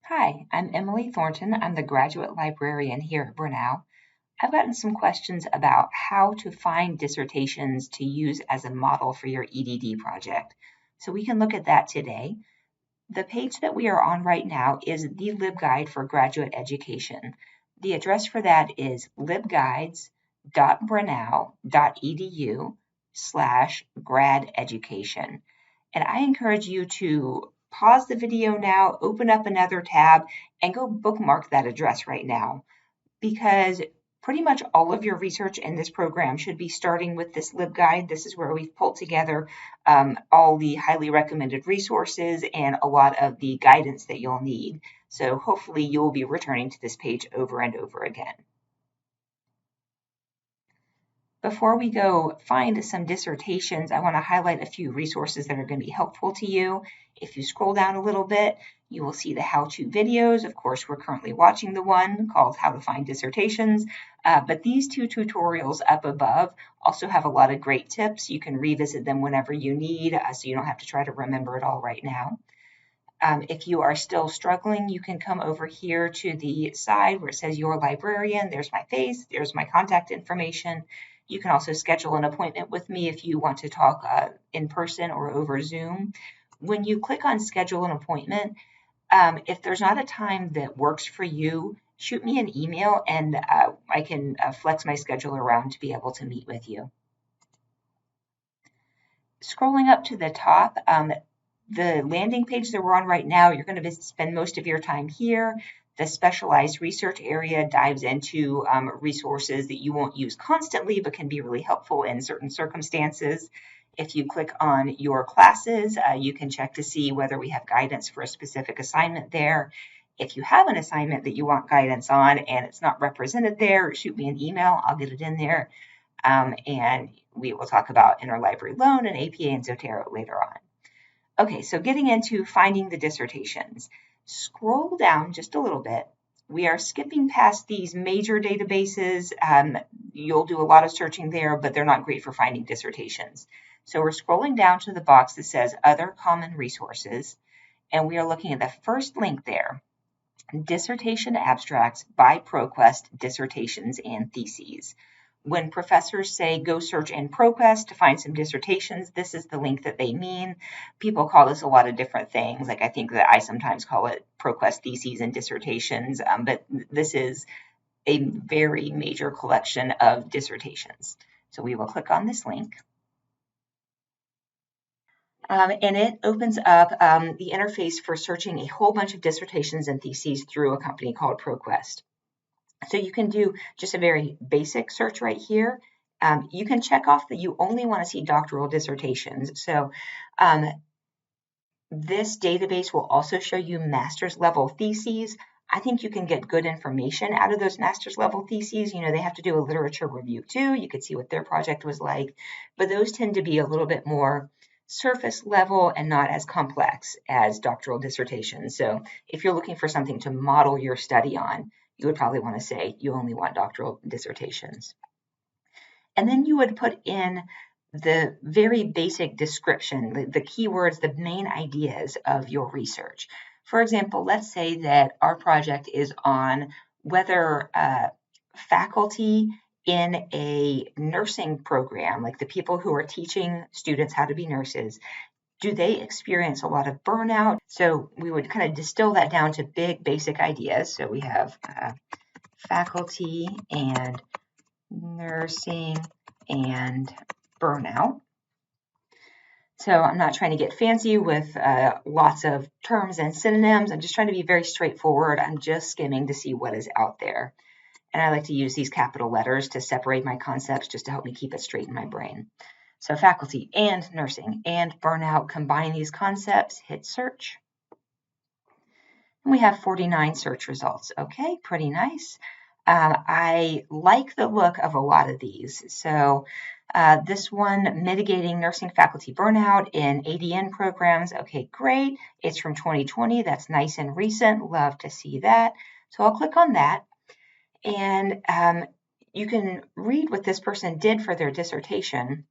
Hi, I'm Emily Thornton. I'm the graduate librarian here at Brunel. I've gotten some questions about how to find dissertations to use as a model for your EdD project. So we can look at that today. The page that we are on right now is the LibGuide for graduate education. The address for that is libguides.brunel.edu/gradeducation. And I encourage you to pause the video now, open up another tab, and go bookmark that address right now because pretty much all of your research in this program should be starting with this LibGuide. This is where we've pulled together all the highly recommended resources and a lot of the guidance that you'll need. So hopefully you'll be returning to this page over and over again. Before we go find some dissertations, I want to highlight a few resources that are going to be helpful to you. If you scroll down a little bit, you will see the how-to videos. Of course, we're currently watching the one called How to Find Dissertations, but these two tutorials up above also have a lot of great tips. You can revisit them whenever you need, so you don't have to try to remember it all right now. If you are still struggling, you can come over here to the side where it says Your Librarian. There's my face, there's my contact information. You can also schedule an appointment with me if you want to talk in person or over Zoom. When you click on Schedule an Appointment, if there's not a time that works for you, shoot me an email and I can flex my schedule around to be able to meet with you. Scrolling up to the top, the landing page that we're on right now, you're going to spend most of your time here. The specialized research area dives into resources that you won't use constantly, but can be really helpful in certain circumstances. If you click on your classes, you can check to see whether we have guidance for a specific assignment there. If you have an assignment that you want guidance on and it's not represented there, shoot me an email. I'll get it in there. And we will talk about interlibrary loan and APA and Zotero later on. Okay, so getting into finding the dissertations. Scroll down just a little bit. We are skipping past these major databases. You'll do a lot of searching there, but they're not great for finding dissertations. So we're scrolling down to the box that says Other Common Resources, and we are looking at the first link there, Dissertation Abstracts by ProQuest Dissertations and Theses. When professors say go search in ProQuest to find some dissertations, this is the link that they mean. People call this a lot of different things. Like I think that I sometimes call it ProQuest Theses and Dissertations, but this is a very major collection of dissertations. So we will click on this link. And it opens up the interface for searching a whole bunch of dissertations and theses through a company called ProQuest. So you can do just a very basic search right here. You can check off that you only want to see doctoral dissertations. So this database will also show you master's level theses. I think you can get good information out of those master's level theses. You know, they have to do a literature review too. You could see what their project was like, but those tend to be a little bit more surface level and not as complex as doctoral dissertations. So if you're looking for something to model your study on, you would probably want to say you only want doctoral dissertations. And then you would put in the very basic description, the keywords, the main ideas of your research. For example, let's say that our project is on whether faculty in a nursing program, like the people who are teaching students how to be nurses, do they experience a lot of burnout? So we would kind of distill that down to big basic ideas. So we have faculty and nursing and burnout. So I'm not trying to get fancy with lots of terms and synonyms. I'm just trying to be very straightforward. I'm just skimming to see what is out there. And I like to use these capital letters to separate my concepts just to help me keep it straight in my brain. So faculty and nursing and burnout, combine these concepts, hit search. And we have 49 search results. Okay, pretty nice. I like the look of a lot of these. So this one, mitigating nursing faculty burnout in ADN programs. Okay, great. It's from 2020. That's nice and recent. Love to see that. So I'll click on that. And you can read what this person did for their dissertation.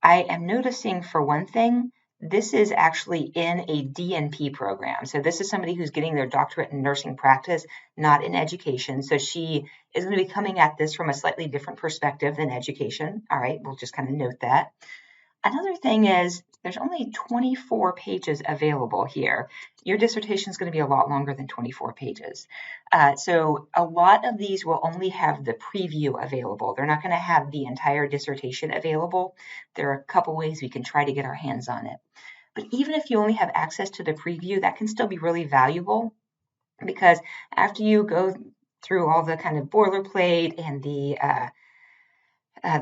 I am noticing, for one thing, this is actually in a DNP program. So this is somebody who's getting their doctorate in nursing practice, not in education. So she is going to be coming at this from a slightly different perspective than education. All right, we'll just kind of note that. Another thing is there's only 24 pages available here. Your dissertation is going to be a lot longer than 24 pages. So a lot of these will only have the preview available. They're not going to have the entire dissertation available. There are a couple ways we can try to get our hands on it. But even if you only have access to the preview, that can still be really valuable, because after you go through all the kind of boilerplate and the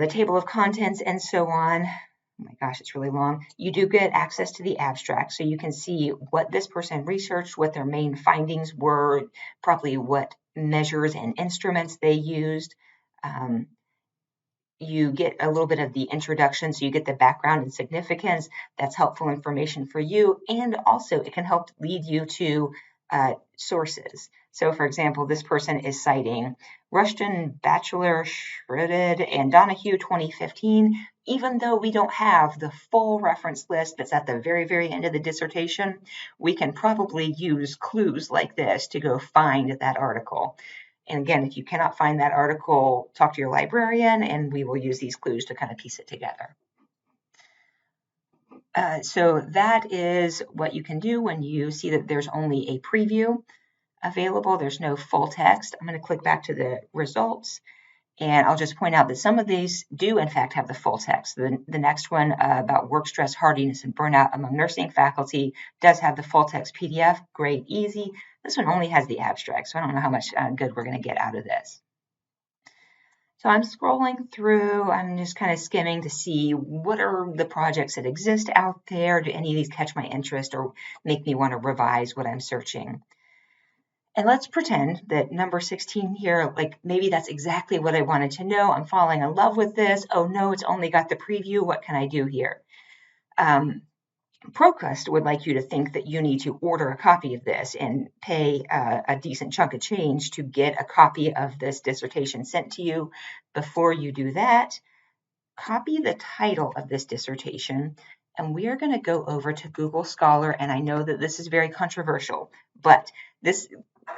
table of contents and so on, oh my gosh, it's really long, you do get access to the abstract, so you can see what this person researched, what their main findings were, probably what measures and instruments they used. You get a little bit of the introduction, so you get the background and significance. That's helpful information for you, and also it can help lead you to sources. So for example, this person is citing Rushton, Batchelor, Shredded, and Donahue 2015. Even though we don't have the full reference list that's at the very, very end of the dissertation, we can probably use clues like this to go find that article. And again, if you cannot find that article, talk to your librarian, and we will use these clues to kind of piece it together. So that is what you can do when you see that there's only a preview available. There's no full text. I'm going to click back to the results, and I'll just point out that some of these do, in fact, have the full text. The next one about work stress, hardiness, and burnout among nursing faculty does have the full text PDF. Great, easy. This one only has the abstract, so I don't know how much good we're going to get out of this. So I'm scrolling through. I'm just kind of skimming to see what are the projects that exist out there. Do any of these catch my interest or make me want to revise what I'm searching? And let's pretend that number 16 here, like maybe that's exactly what I wanted to know. I'm falling in love with this. Oh no, it's only got the preview. What can I do here? ProQuest would like you to think that you need to order a copy of this and pay a decent chunk of change to get a copy of this dissertation sent to you. Before you do that, copy the title of this dissertation, and we are going to go over to Google Scholar. And I know that this is very controversial, but this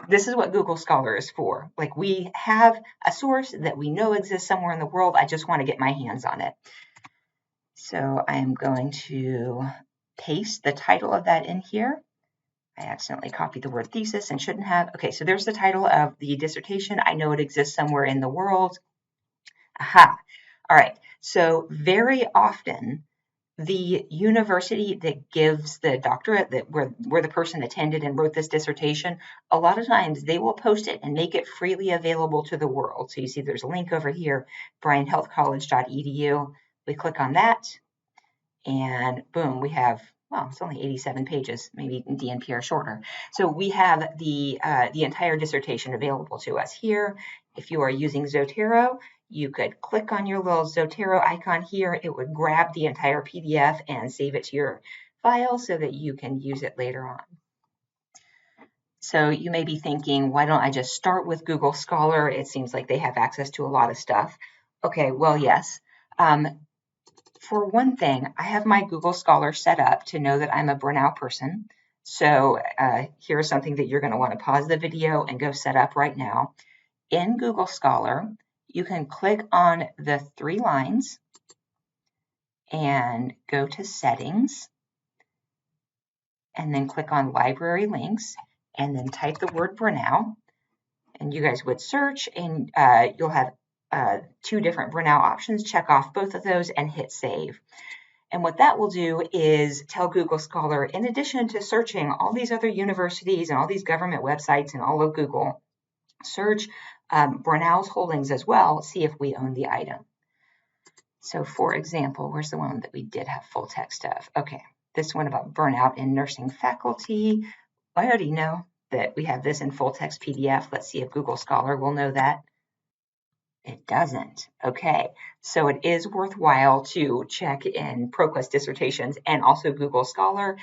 is what Google Scholar is for. Like, we have a source that we know exists somewhere in the world. I just want to get my hands on it. So I'm going to paste the title of that in here. I accidentally copied the word thesis and shouldn't have. Okay, so there's the title of the dissertation. I know it exists somewhere in the world. Aha. All right, so very often the university that gives the doctorate, that where the person attended and wrote this dissertation, a lot of times they will post it and make it freely available to the world. So you see there's a link over here, bryanhealthcollege.edu. We click on that, and boom, we have, well, it's only 87 pages, maybe DNP are shorter. So we have the entire dissertation available to us here. If you are using Zotero, you could click on your little Zotero icon here. It would grab the entire PDF and save it to your file so that you can use it later on. So you may be thinking, why don't I just start with Google Scholar? It seems like they have access to a lot of stuff. Okay, well, yes. For one thing, I have my Google Scholar set up to know that I'm a Brunel person. So here's something that you're going to want to pause the video and go set up right now. In Google Scholar, you can click on the 3 lines and go to Settings, and then click on Library Links, and then type the word Brunel. And you guys would search, and you'll have 2 different Brunel options. Check off both of those and hit Save. And what that will do is tell Google Scholar, in addition to searching all these other universities and all these government websites and all of Google, search Brunel's holdings as well, see if we own the item. So for example, where's the one that we did have full text of? Okay, this one about burnout in nursing faculty. I already know that we have this in full text PDF. Let's see if Google Scholar will know that. It doesn't. Okay, so it is worthwhile to check in ProQuest Dissertations and also Google Scholar,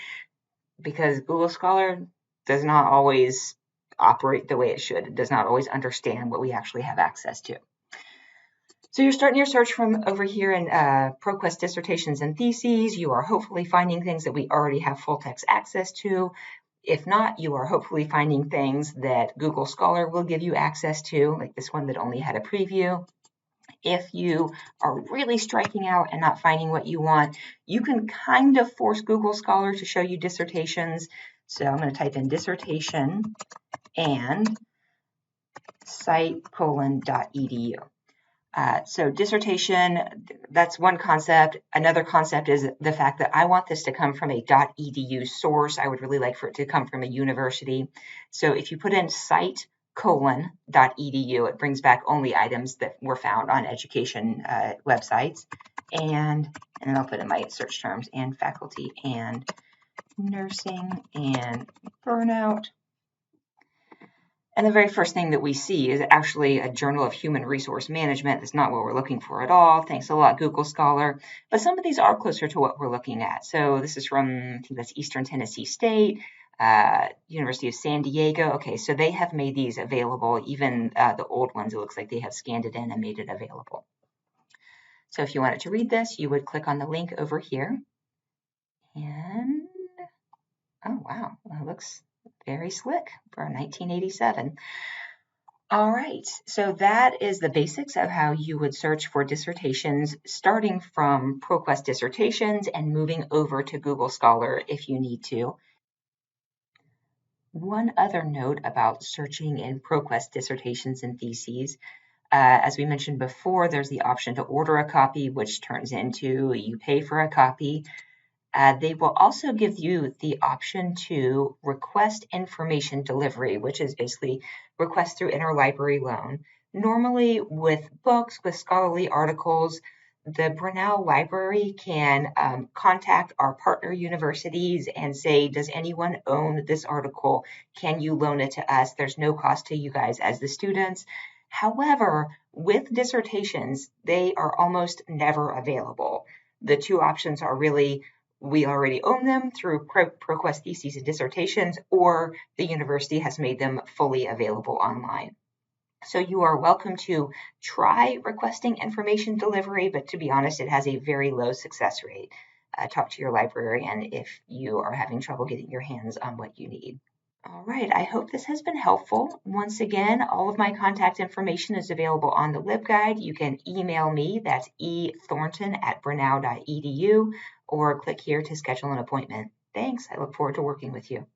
because Google Scholar does not always operate the way it should. It does not always understand what we actually have access to. So you're starting your search from over here in ProQuest Dissertations and Theses. You are hopefully finding things that we already have full text access to. If not, you are hopefully finding things that Google Scholar will give you access to, like this one that only had a preview. If you are really striking out and not finding what you want, you can kind of force Google Scholar to show you dissertations. So I'm going to type in dissertation and site:/.edu. So dissertation, that's one concept. Another concept is the fact that I want this to come from a .edu source. I would really like for it to come from a university. So if you put in site:/.edu, it brings back only items that were found on education websites. And then I'll put in my search terms and faculty and nursing and burnout. And the very first thing that we see is actually a Journal of Human Resource Management. That's not what we're looking for at all. Thanks a lot, Google Scholar. But some of these are closer to what we're looking at. So this is from, I think that's Eastern Tennessee State, University of San Diego. Okay, so they have made these available. Even the old ones, it looks like they have scanned it in and made it available. So if you wanted to read this, you would click on the link over here. And, oh, wow, that looks very slick for 1987. All right, so that is the basics of how you would search for dissertations, starting from ProQuest Dissertations and moving over to Google Scholar if you need to. One other note about searching in ProQuest Dissertations and Theses. As we mentioned before, there's the option to order a copy, which turns into you pay for a copy. They will also give you the option to request information delivery, which is basically request through interlibrary loan. Normally with books, with scholarly articles, the Brunel Library can contact our partner universities and say, does anyone own this article? Can you loan it to us? There's no cost to you guys as the students. However, with dissertations, they are almost never available. The two options are really we already own them through ProQuest Theses and Dissertations, or the university has made them fully available online. So you are welcome to try requesting information delivery, but to be honest, it has a very low success rate. Talk to your librarian if you are having trouble getting your hands on what you need. All right, I hope this has been helpful. Once again, all of my contact information is available on the LibGuide. You can email me, that's ethornton@brunel.edu, or click here to schedule an appointment. Thanks, I look forward to working with you.